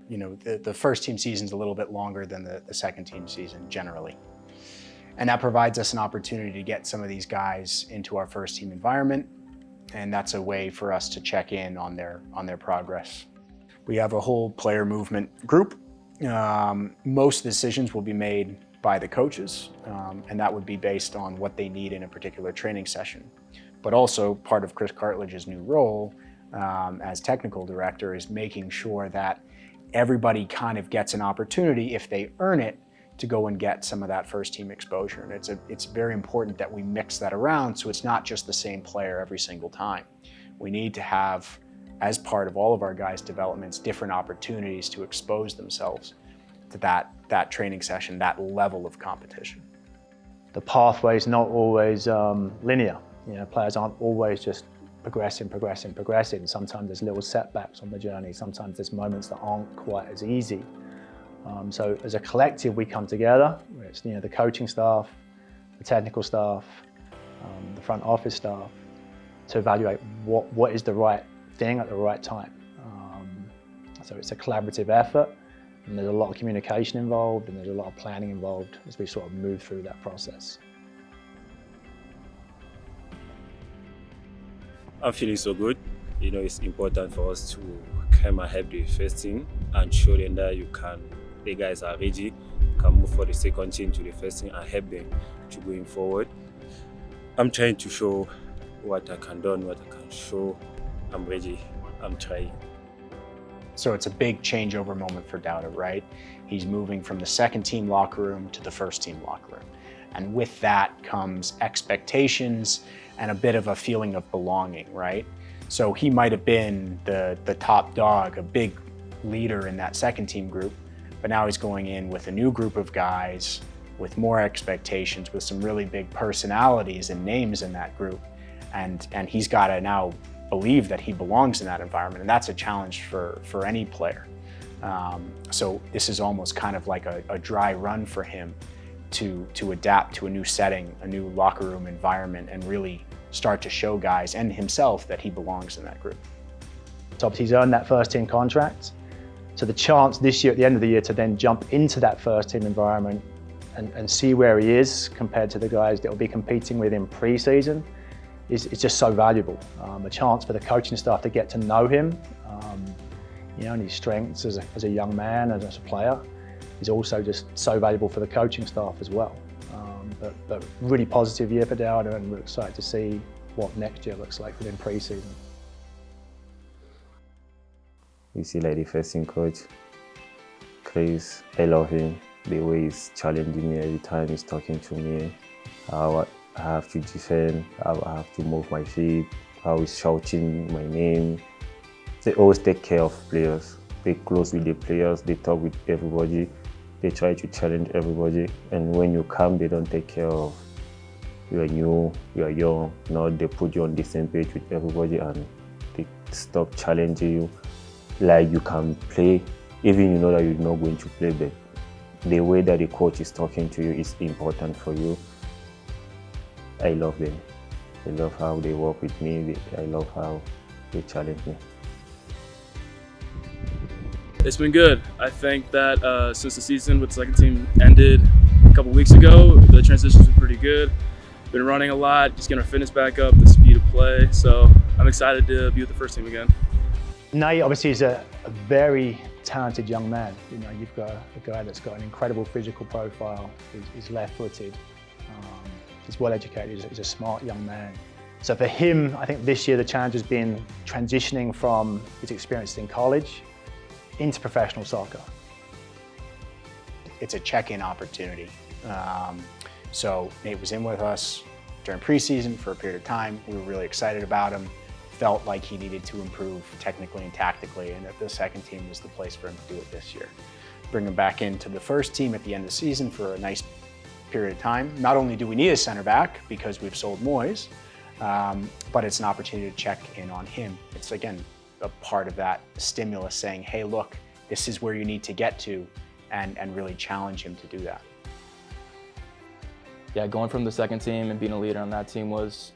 the first team season is a little bit longer than the second team season generally. And that provides us an opportunity to get some of these guys into our first team environment. And that's a way for us to check in on their progress. We have a whole player movement group. Most decisions will be made by the coaches, and that would be based on what they need in a particular training session. But also part of Chris Cartledge's new role as technical director is making sure that everybody kind of gets an opportunity, if they earn it, to go and get some of that first team exposure. And it's very important that we mix that around so it's not just the same player every single time. We need to have, as part of all of our guys' developments, different opportunities to expose themselves to that training session, that level of competition. The pathway is not always linear. Players aren't always just progressing. Sometimes there's little setbacks on the journey. Sometimes there's moments that aren't quite as easy. So as a collective, we come together. It's the coaching staff, the technical staff, the front office staff, to evaluate what is the right thing at the right time. So it's a collaborative effort, and there's a lot of communication involved, and there's a lot of planning involved as we sort of move through that process. I'm feeling so good. It's important for us to come and help the first team and show them that the guys are ready, can move for the second team to the first team and help them to going forward. I'm trying to show what I can do and what I can show. I'm ready, I'm trying. So it's a big changeover moment for Dowda, right? He's moving from the second team locker room to the first team locker room. And with that comes expectations and a bit of a feeling of belonging, right? So he might have been the top dog, a big leader in that second team group, but now he's going in with a new group of guys with more expectations, with some really big personalities and names in that group. And he's got to now believe that he belongs in that environment, and that's a challenge for any player. So this is almost kind of like a dry run for him to adapt to a new setting, a new locker room environment, and really start to show guys and himself that he belongs in that group. So obviously he's earned that first team contract. So the chance this year, at the end of the year, to then jump into that first team environment and see where he is compared to the guys that will be competing with in pre-season is just so valuable. A chance for the coaching staff to get to know him, and his strengths as a young man and as a player is also just so valuable for the coaching staff as well. But really positive year for Dowda, and we're excited to see what next year looks like within pre-season. You see, like the first team coach, Chris, I love him. The way he's challenging me every time he's talking to me, how I have to defend, how I have to move my feet, how he's shouting my name. They always take care of players. They close with the players, they talk with everybody, they try to challenge everybody. And when you come, they don't take care of you are new, you are young. Now they put you on the same page with everybody and they stop challenging you. Like you can play, even you know that you're not going to play, but the way that the coach is talking to you is important for you. I love them. I love how they work with me. I love how they challenge me. It's been good. I think that since the season with the second team ended a couple weeks ago, the transitions been pretty good. Been running a lot, just getting our fitness back up, the speed of play. So I'm excited to be with the first team again. Nate obviously is a very talented young man. You've got a guy that's got an incredible physical profile. He's left-footed. He's well educated. He's a smart young man. So for him, I think this year the challenge has been transitioning from his experiences in college into professional soccer. It's a check-in opportunity. So Nate was in with us during preseason for a period of time. We were really excited about him. Felt like he needed to improve technically and tactically, and that the second team was the place for him to do it this year. Bring him back into the first team at the end of the season for a nice period of time. Not only do we need a center back because we've sold Moyes, but it's an opportunity to check in on him. It's again a part of that stimulus saying, hey, look, this is where you need to get to, and really challenge him to do that. Yeah, going from the second team and being a leader on that team was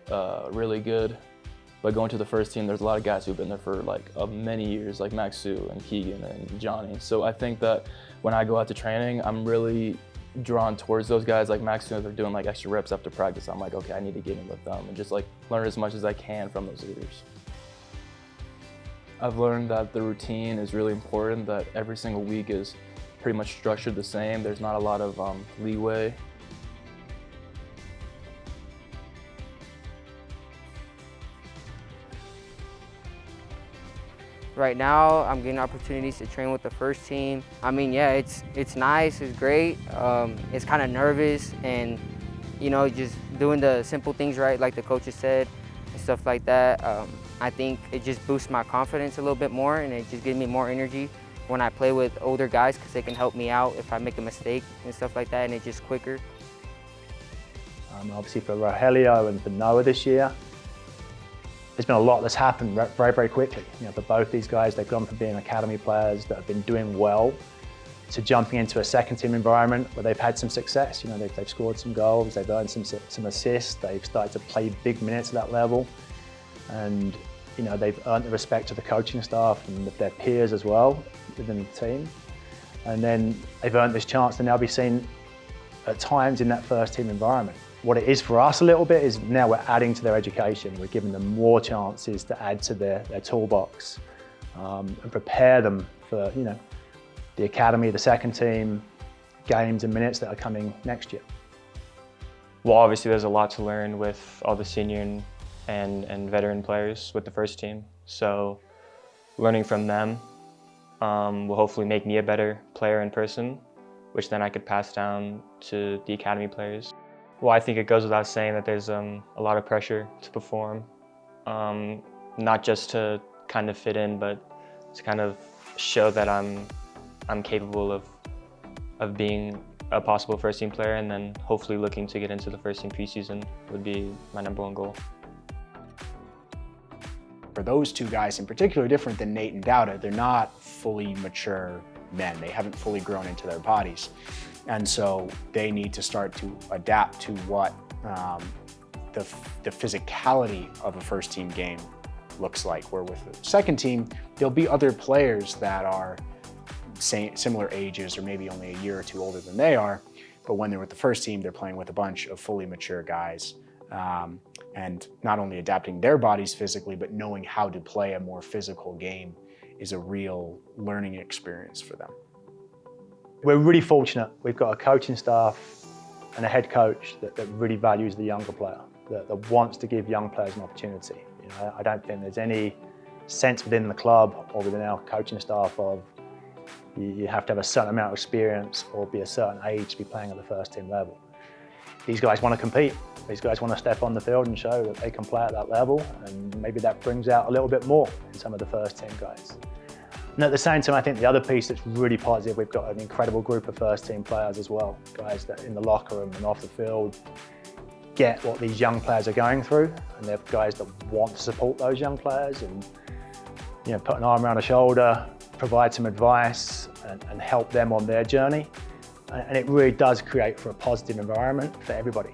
really good. But going to the first team, there's a lot of guys who've been there for like many years, like Maxu and Keegan and Johnny. So I think that when I go out to training, I'm really drawn towards those guys. Like Maxu, if they're doing like extra reps after practice, I'm like, okay, I need to get in with them and just like learn as much as I can from those leaders. I've learned that the routine is really important, that every single week is pretty much structured the same. There's not a lot of leeway. Right now, I'm getting opportunities to train with the first team. I mean, yeah, it's nice, it's great. It's kind of nervous and, you know, just doing the simple things right, like the coaches said, and stuff like that. I think it just boosts my confidence a little bit more, and it just gives me more energy when I play with older guys because they can help me out if I make a mistake and stuff like that, and it's just quicker. Obviously for Rogelio and for Noah this year, there's been a lot that's happened very, very quickly. You know, for both these guys, they've gone from being academy players that have been doing well to jumping into a second team environment where they've had some success. You know, they've scored some goals, they've earned some assists, they've started to play big minutes at that level. And, you know, they've earned the respect of the coaching staff and their peers as well within the team. And then they've earned this chance to now be seen at times in that first team environment. What it is for us a little bit is now we're adding to their education. We're giving them more chances to add to their toolbox and prepare them for, you know, the academy, the second team, games and minutes that are coming next year. Well, obviously there's a lot to learn with all the senior and veteran players with the first team. So learning from them will hopefully make me a better player in person, which then I could pass down to the academy players. Well, I think it goes without saying that there's a lot of pressure to perform, not just to kind of fit in, but to kind of show that I'm capable of being a possible first team player, and then hopefully looking to get into the first team preseason would be my #1 goal. For those two guys in particular, different than Nate and Dowda, they're not fully mature men. They haven't fully grown into their bodies. And so they need to start to adapt to what the physicality of a first team game looks like. Where with the second team, there'll be other players that are similar ages or maybe only a year or two older than they are. But when they're with the first team, they're playing with a bunch of fully mature guys. And not only adapting their bodies physically, but knowing how to play a more physical game is a real learning experience for them. We're really fortunate. We've got a coaching staff and a head coach that really values the younger player, that wants to give young players an opportunity. You know, I don't think there's any sense within the club or within our coaching staff of you have to have a certain amount of experience or be a certain age to be playing at the first team level. These guys want to compete. These guys want to step on the field and show that they can play at that level, and maybe that brings out a little bit more in some of the first team guys. And at the same time, I think the other piece that's really positive, we've got an incredible group of first team players as well, guys that in the locker room and off the field get what these young players are going through, and they're guys that want to support those young players and, you know, put an arm around a shoulder, provide some advice and help them on their journey. And it really does create for a positive environment for everybody.